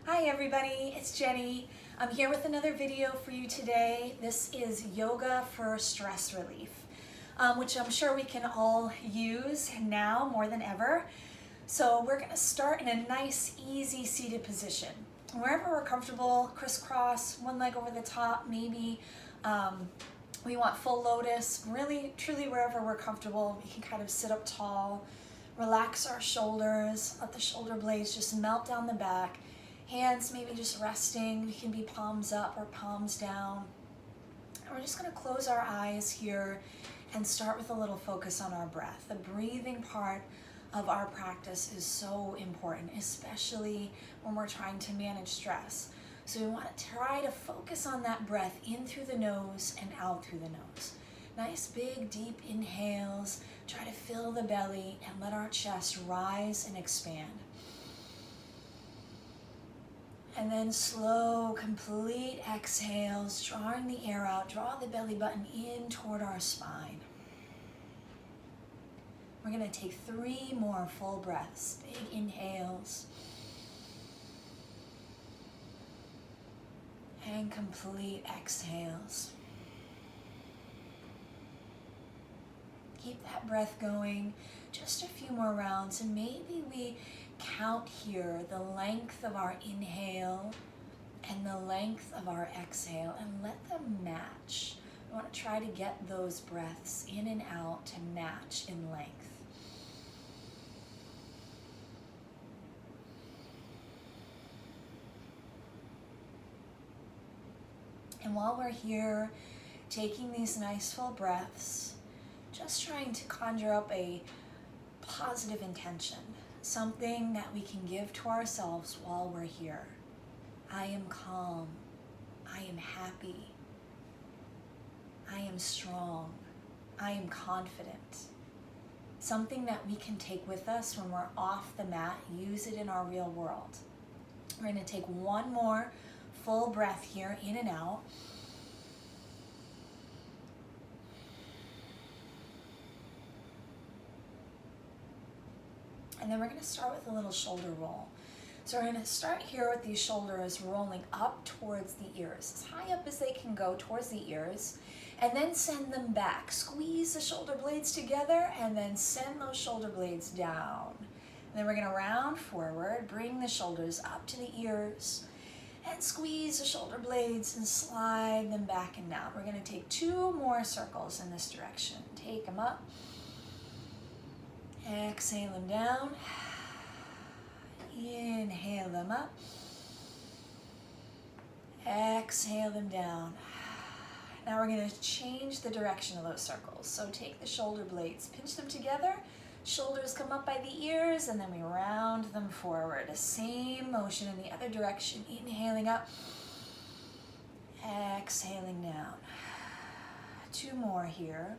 Hi everybody, it's Jenny. I'm here with another video for you today. This is yoga for stress relief, which I'm sure we can all use now more than ever. So we're going to start in a nice, easy seated position. Wherever we're comfortable, crisscross, one leg over the top, maybe we want full lotus, really, truly wherever we're comfortable. We can kind of sit up tall, relax our shoulders, let the shoulder blades just melt down the back. Hands maybe just resting. We can be palms up or palms down. And we're just going to close our eyes here and start with a little focus on our breath. The breathing part of our practice is so important, especially when we're trying to manage stress. So we want to try to focus on that breath in through the nose and out through the nose. Nice big deep inhales. Try to fill the belly and let our chest rise and expand. And then slow, complete exhales, drawing the air out. Draw the belly button in toward our spine. We're going to take 3 more full breaths. Big inhales. And complete exhales. Keep that breath going. Just a few more rounds, and maybe we count here the length of our inhale and the length of our exhale and let them match. We want to try to get those breaths in and out to match in length. And while we're here taking these nice full breaths, just trying to conjure up a positive intention. Something that we can give to ourselves while we're here. I am calm. I am happy. I am strong. I am confident. Something that we can take with us when we're off the mat, use it in our real world. We're going to take one more full breath here, in and out. And then we're going to start with a little shoulder roll. So we're going to start here with these shoulders rolling up towards the ears, as high up as they can go towards the ears, and then send them back. Squeeze the shoulder blades together and then send those shoulder blades down. And then we're going to round forward, bring the shoulders up to the ears, and squeeze the shoulder blades and slide them back and down. We're going to take 2 more circles in this direction. Take them up. Exhale them down. Inhale them up. Exhale them down. Now we're going to change the direction of those circles. So take the shoulder blades, pinch them together, shoulders come up by the ears, and then we round them forward. The same motion in the other direction. Inhaling up. Exhaling down. 2 more here.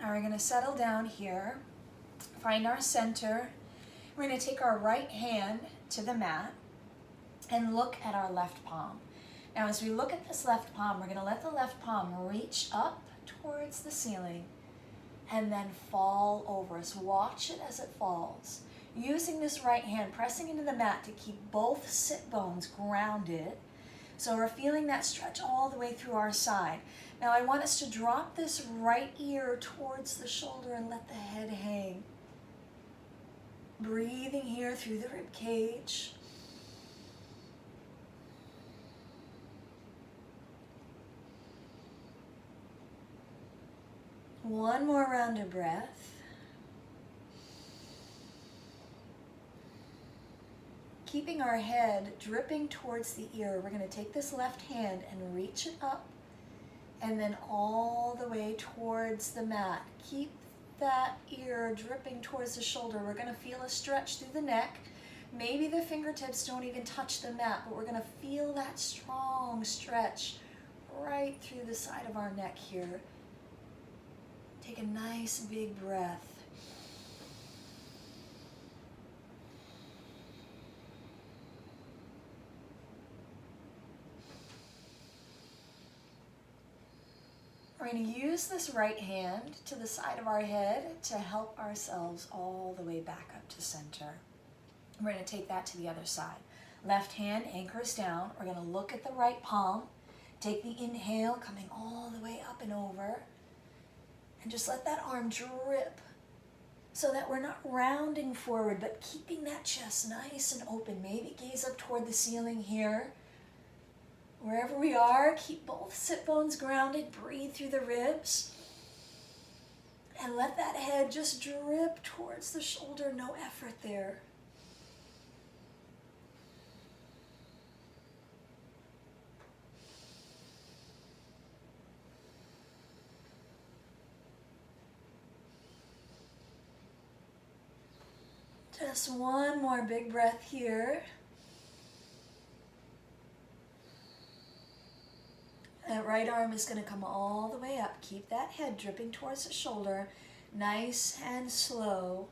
Now we're going to settle down here, find our center. We're going to take our right hand to the mat and look at our left palm. Now as we look at this left palm, we're going to let the left palm reach up towards the ceiling and then fall over. So watch it as it falls. Using this right hand, pressing into the mat to keep both sit bones grounded. So we're feeling that stretch all the way through our side. Now I want us to drop this right ear towards the shoulder and let the head hang. Breathing here through the rib cage. One more round of breath. Keeping our head dripping towards the ear, we're going to take this left hand and reach it up and then all the way towards the mat. Keep that ear dripping towards the shoulder. We're going to feel a stretch through the neck. Maybe the fingertips don't even touch the mat, but we're going to feel that strong stretch right through the side of our neck here. Take a nice big breath. We're going to use this right hand to the side of our head to help ourselves all the way back up to center. We're going to take that to the other side. Left hand anchors down. We're going to look at the right palm. Take the inhale, coming all the way up and over. And just let that arm drip so that we're not rounding forward, but keeping that chest nice and open. Maybe gaze up toward the ceiling here. Wherever we are, keep both sit bones grounded. Breathe through the ribs. And let that head just drip towards the shoulder. No effort there. Just one more big breath here. That right arm is going to come all the way up. Keep that head dripping towards the shoulder. Nice and slow.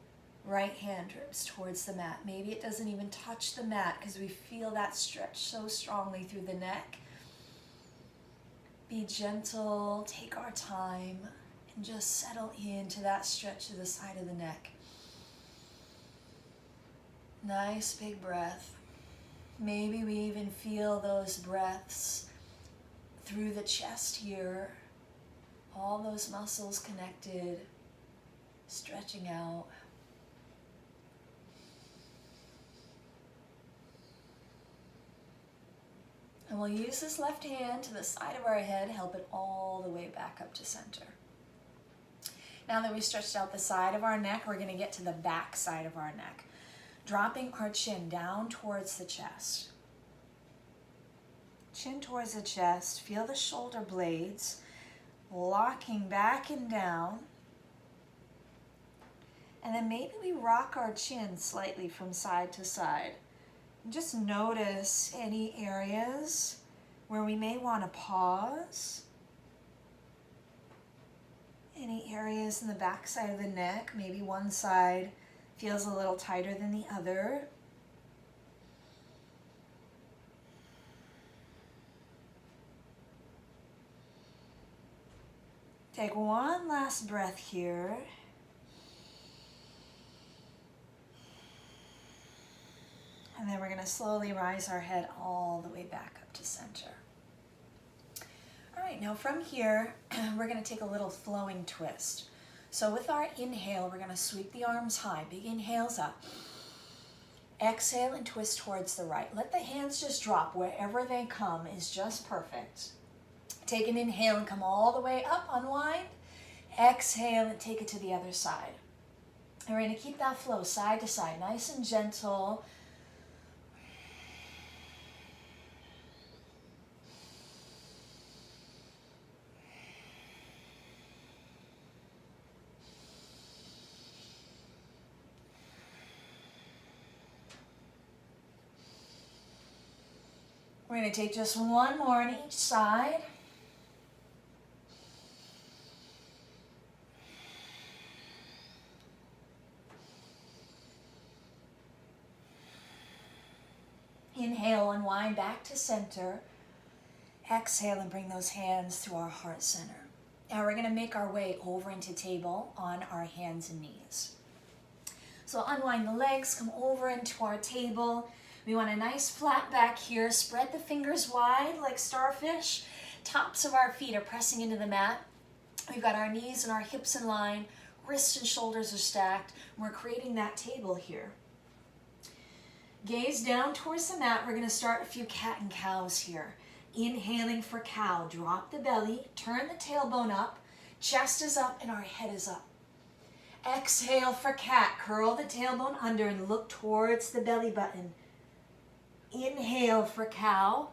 Right hand drips towards the mat. Maybe it doesn't even touch the mat because we feel that stretch so strongly through the neck. Be gentle, take our time, and just settle into that stretch to the side of the neck. Nice big breath. Maybe we even feel those breaths through the chest here. All those muscles connected, stretching out. And we'll use this left hand to the side of our head, help it all the way back up to center. Now that we stretched out the side of our neck, we're going to get to the back side of our neck. Dropping our chin down towards the chest. Chin towards the chest. Feel the shoulder blades locking back and down. And then maybe we rock our chin slightly from side to side. And just notice any areas where we may want to pause. Any areas in the back side of the neck, maybe one side feels a little tighter than the other. Take one last breath here. And then we're going to slowly rise our head all the way back up to center. All right, now from here, we're going to take a little flowing twist. So with our inhale, we're going to sweep the arms high. Big inhales up. Exhale and twist towards the right. Let the hands just drop. Wherever they come is just perfect. Take an inhale and come all the way up, unwind. Exhale and take it to the other side. And we're going to keep that flow side to side, nice and gentle. We're going to take just one more on each side. Inhale, unwind back to center. Exhale and bring those hands to our heart center. Now we're going to make our way over into table on our hands and knees. So unwind the legs, come over into our table. We want a nice flat back here. Spread the fingers wide like starfish. Tops of our feet are pressing into the mat. We've got our knees and our hips in line. Wrists and shoulders are stacked. We're creating that table here. Gaze down towards the mat. We're going to start a few cat and cows here. Inhaling for cow. Drop the belly. Turn the tailbone up. Chest is up and our head is up. Exhale for cat. Curl the tailbone under and look towards the belly button. Inhale for cow.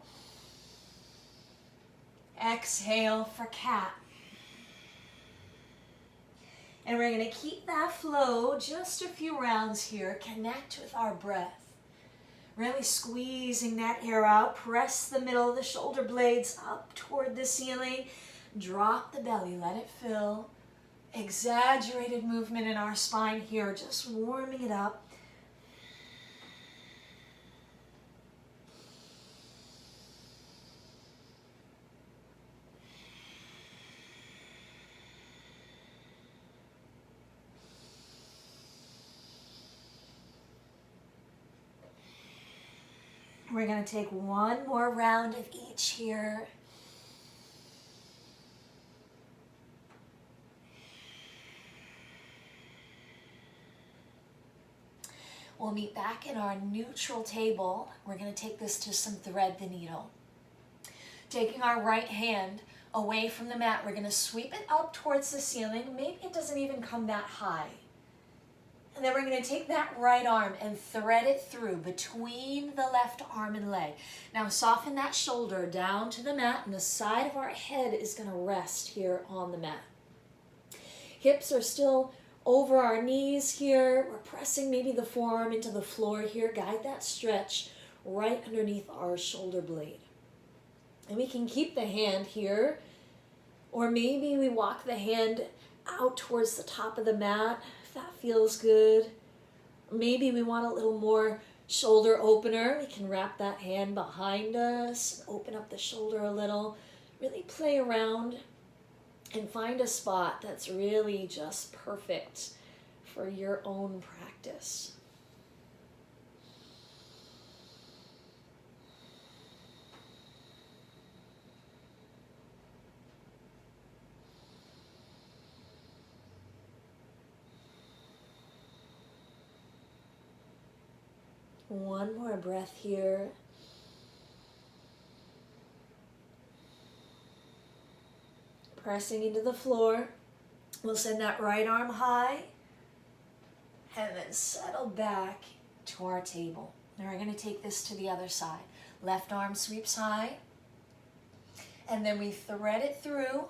Exhale for cat. And we're going to keep that flow just a few rounds here. Connect with our breath. Really squeezing that air out. Press the middle of the shoulder blades up toward the ceiling. Drop the belly. Let it fill. Exaggerated movement in our spine here. Just warming it up. We're going to take one more round of each here. We'll meet back in our neutral table. We're going to take this to some thread the needle. Taking our right hand away from the mat, we're going to sweep it up towards the ceiling. Maybe it doesn't even come that high. And then we're going to take that right arm and thread it through between the left arm and leg. Now soften that shoulder down to the mat, and the side of our head is going to rest here on the mat. Hips are still over our knees here. We're pressing maybe the forearm into the floor here. Guide that stretch right underneath our shoulder blade. And we can keep the hand here, or maybe we walk the hand out towards the top of the mat if that feels good. Maybe we want a little more shoulder opener. We can wrap that hand behind us, open up the shoulder a little, really play around and find a spot that's really just perfect for your own practice. One more breath here. Pressing into the floor. We'll send that right arm high and then settle back to our table. Now we're going to take this to the other side. Left arm sweeps high, and then we thread it through.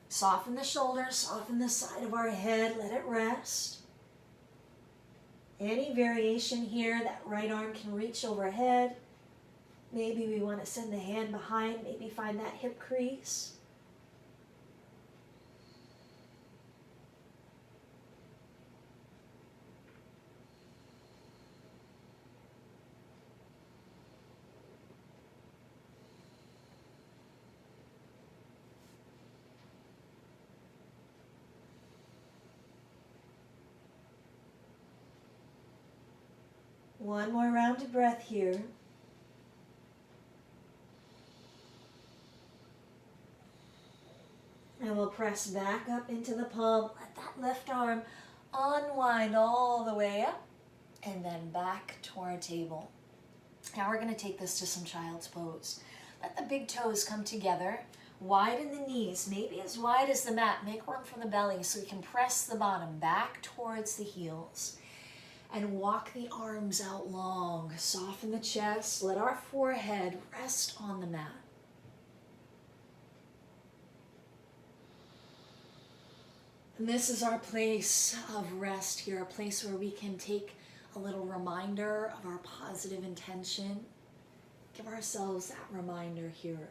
Soften the shoulders, soften the side of our head, let it rest. Any variation here, that right arm can reach overhead. Maybe we want to send the hand behind, maybe find that hip crease. One more round of breath here. And we'll press back up into the palm. Let that left arm unwind all the way up and then back to our table. Now we're going to take this to some child's pose. Let the big toes come together. Widen the knees, maybe as wide as the mat. Make room for the belly so we can press the bottom back towards the heels. And walk the arms out long. Soften the chest. Let our forehead rest on the mat. And this is our place of rest here, a place where we can take a little reminder of our positive intention. Give ourselves that reminder here.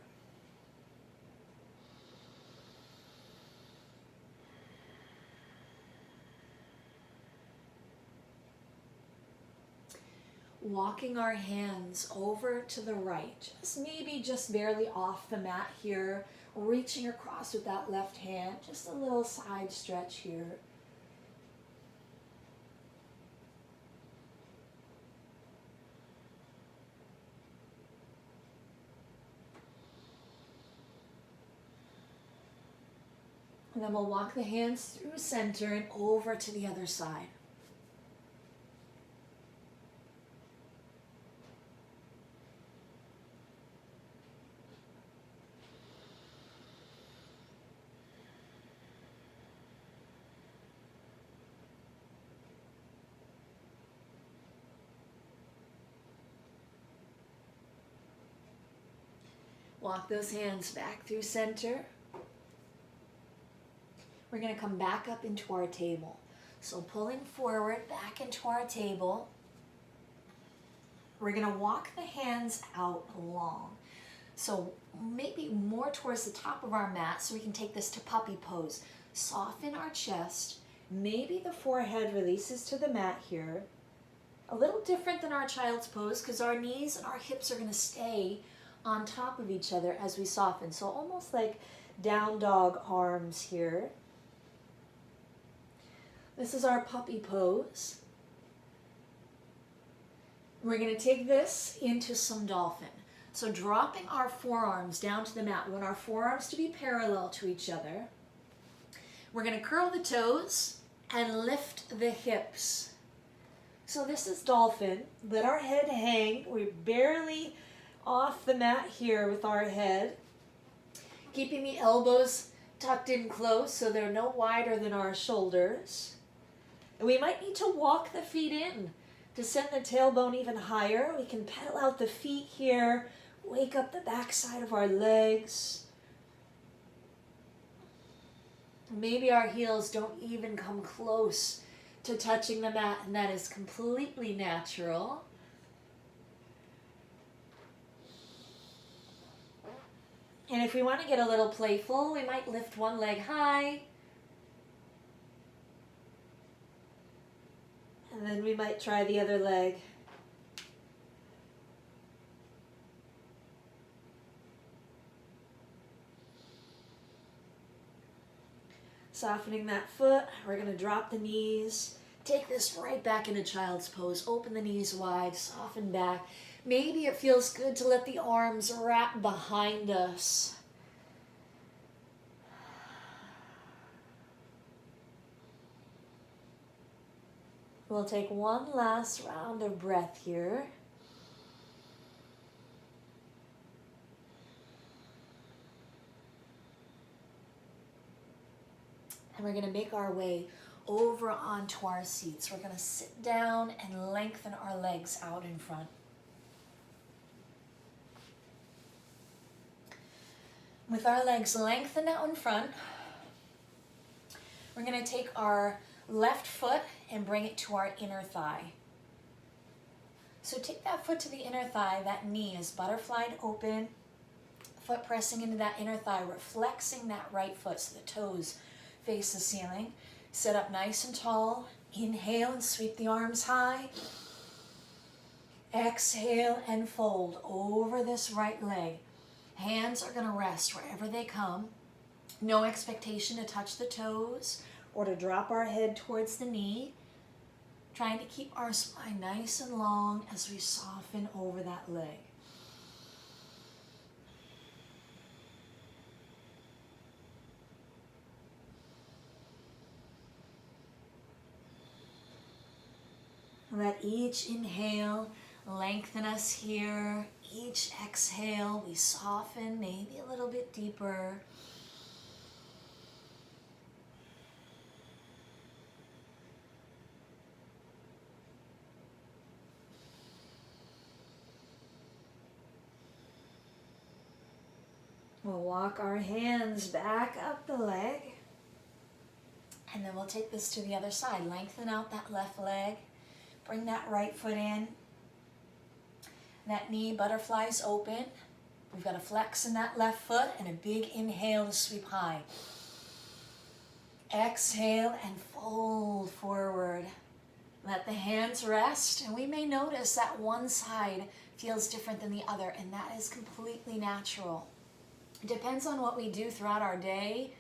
Walking our hands over to the right, just barely off the mat here, reaching across with that left hand, just a little side stretch here. And then we'll walk the hands through center and over to the other side. Walk those hands back through center. We're going to come back up into our table. So pulling forward back into our table. We're going to walk the hands out long. So maybe more towards the top of our mat so we can take this to puppy pose. Soften our chest. Maybe the forehead releases to the mat here. A little different than our child's pose because our knees and our hips are going to stay on top of each other as we soften. So almost like down dog arms here. This is our puppy pose. We're going to take this into some dolphin. So dropping our forearms down to the mat. We want our forearms to be parallel to each other. We're going to curl the toes and lift the hips. So this is dolphin. Let our head hang. We're barely off the mat here with our head. Keeping the elbows tucked in close so they're no wider than our shoulders. And we might need to walk the feet in to send the tailbone even higher. We can pedal out the feet here, wake up the backside of our legs. Maybe our heels don't even come close to touching the mat, and that is completely natural. And if we want to get a little playful, we might lift one leg high. And then we might try the other leg. Softening that foot, we're going to drop the knees. Take this right back into child's pose. Open the knees wide, soften back. Maybe it feels good to let the arms wrap behind us. We'll take one last round of breath here. And we're going to make our way over onto our seats. We're going to sit down and lengthen our legs out in front. With our legs lengthened out in front, we're going to take our left foot and bring it to our inner thigh. So take that foot to the inner thigh. That knee is butterflied open. Foot pressing into that inner thigh. We're flexing that right foot so the toes face the ceiling. Sit up nice and tall. Inhale and sweep the arms high. Exhale and fold over this right leg. Hands are going to rest wherever they come. No expectation to touch the toes or to drop our head towards the knee. Trying to keep our spine nice and long as we soften over that leg. Let each inhale lengthen us here. Each exhale, we soften maybe a little bit deeper. We'll walk our hands back up the leg. And then we'll take this to the other side. Lengthen out that left leg. Bring that right foot in. That knee butterflies open. We've got a flex in that left foot and a big inhale to sweep high. Exhale and fold forward. Let the hands rest, and we may notice that one side feels different than the other, and that is completely natural. It depends on what we do throughout our day.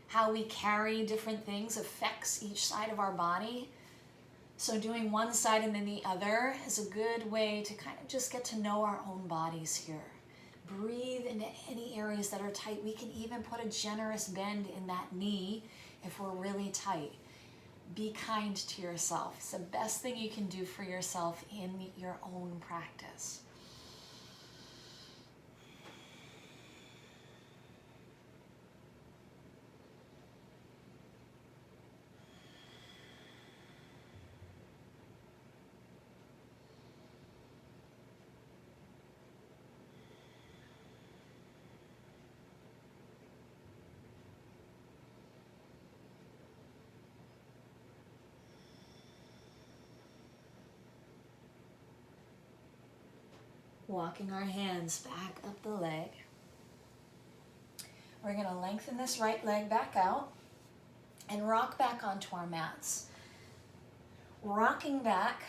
How we carry different things affects each side of our body. So doing one side and then the other is a good way to kind of just get to know our own bodies here. Breathe into any areas that are tight. We can even put a generous bend in that knee if we're really tight. Be kind to yourself. It's the best thing you can do for yourself in your own practice. Walking our hands back up the leg. We're going to lengthen this right leg back out and rock back onto our mats. Rocking back,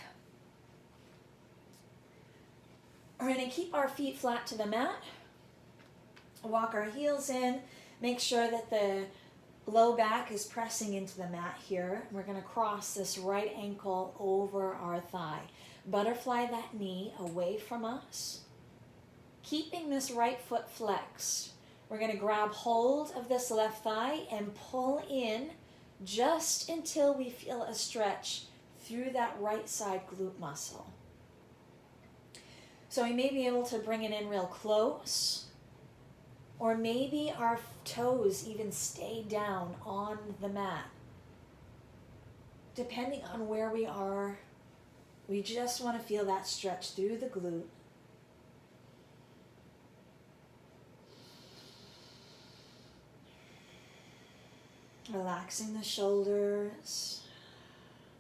we're going to keep our feet flat to the mat. Walk our heels in. Make sure that the low back is pressing into the mat here. We're going to cross this right ankle over our thigh. Butterfly that knee away from us. Keeping this right foot flexed. We're going to grab hold of this left thigh and pull in just until we feel a stretch through that right side glute muscle. So we may be able to bring it in real close, or maybe our toes even stay down on the mat. Depending on where we are, we just want to feel that stretch through the glute. Relaxing the shoulders,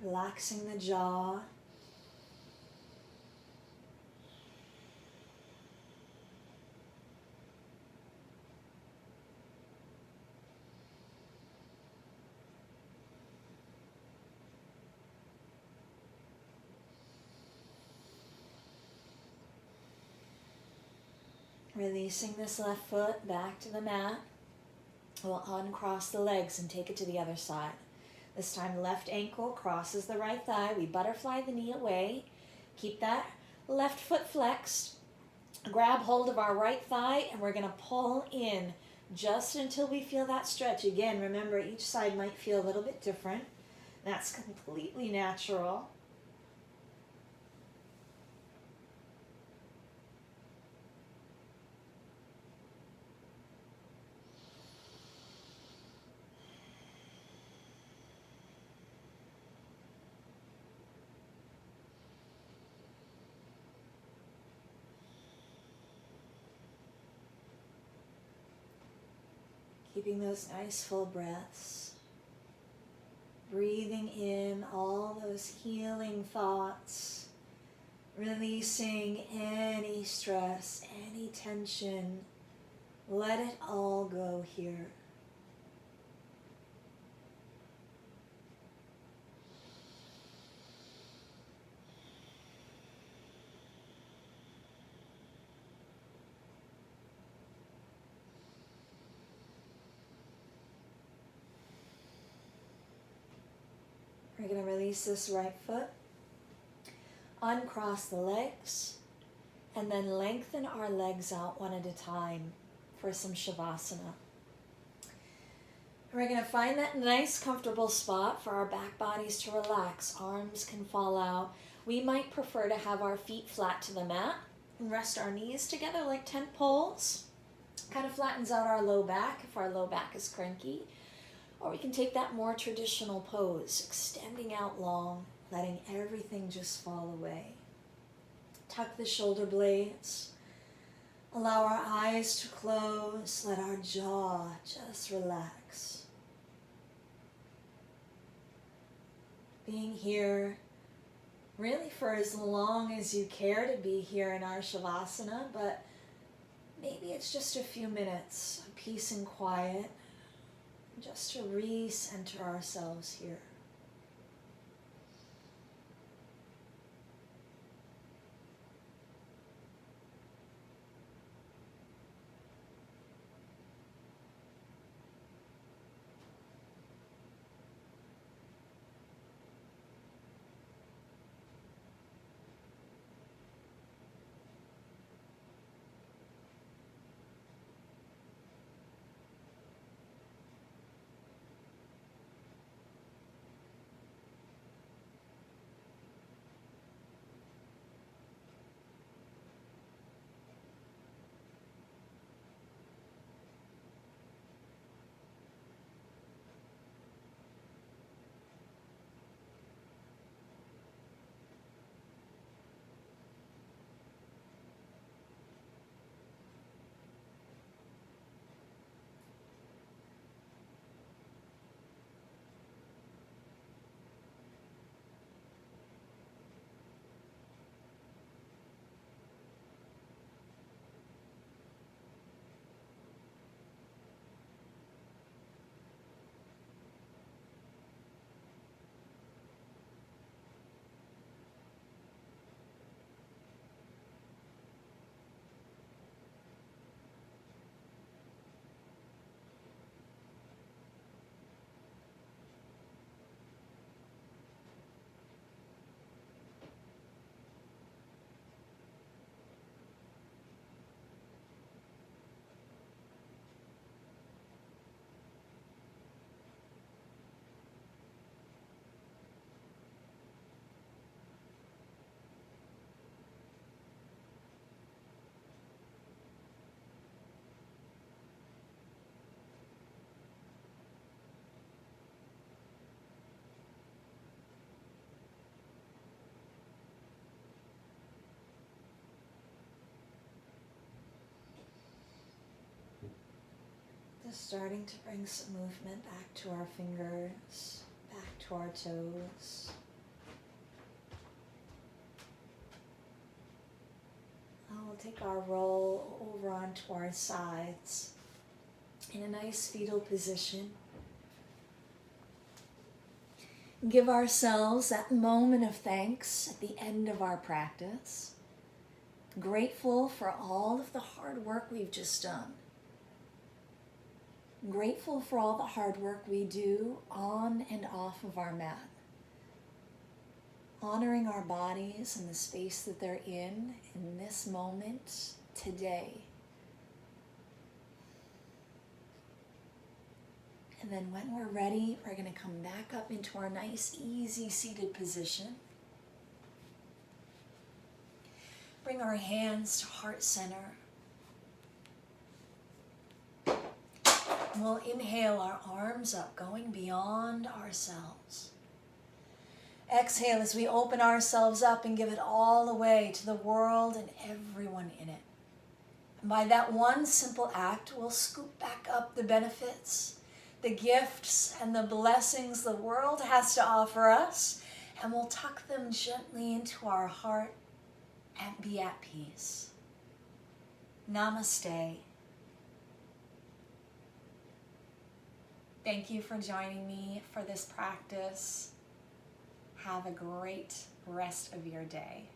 relaxing the jaw. Releasing this left foot back to the mat. We'll uncross the legs and take it to the other side. This time the left ankle crosses the right thigh. We butterfly the knee away. Keep that left foot flexed. Grab hold of our right thigh and we're going to pull in just until we feel that stretch. Again, remember each side might feel a little bit different. That's completely natural. Keeping those nice full breaths. Breathing in all those healing thoughts. Releasing any stress, any tension. Let it all go here. We're going to release this right foot, uncross the legs, and then lengthen our legs out one at a time for some Shavasana. We're going to find that nice comfortable spot for our back bodies to relax. Arms can fall out. We might prefer to have our feet flat to the mat and rest our knees together like tent poles. Kind of flattens out our low back if our low back is cranky. Or we can take that more traditional pose, extending out long, letting everything just fall away. Tuck the shoulder blades. Allow our eyes to close. Let our jaw just relax. Being here really for as long as you care to be here in our Shavasana, but maybe it's just a few minutes of peace and quiet, just to re-center ourselves here. Just starting to bring some movement back to our fingers, back to our toes. We'll take our roll over onto our sides in a nice fetal position. Give ourselves that moment of thanks at the end of our practice. Grateful for all of the hard work we've just done. Grateful for all the hard work we do on and off of our mat. Honoring our bodies and the space that they're in this moment, today. And then when we're ready, we're going to come back up into our nice, easy seated position. Bring our hands to heart center. And we'll inhale our arms up, going beyond ourselves. Exhale as we open ourselves up and give it all away to the world and everyone in it. And by that one simple act, we'll scoop back up the benefits, the gifts, and the blessings the world has to offer us, and we'll tuck them gently into our heart and be at peace. Namaste. Thank you for joining me for this practice. Have a great rest of your day.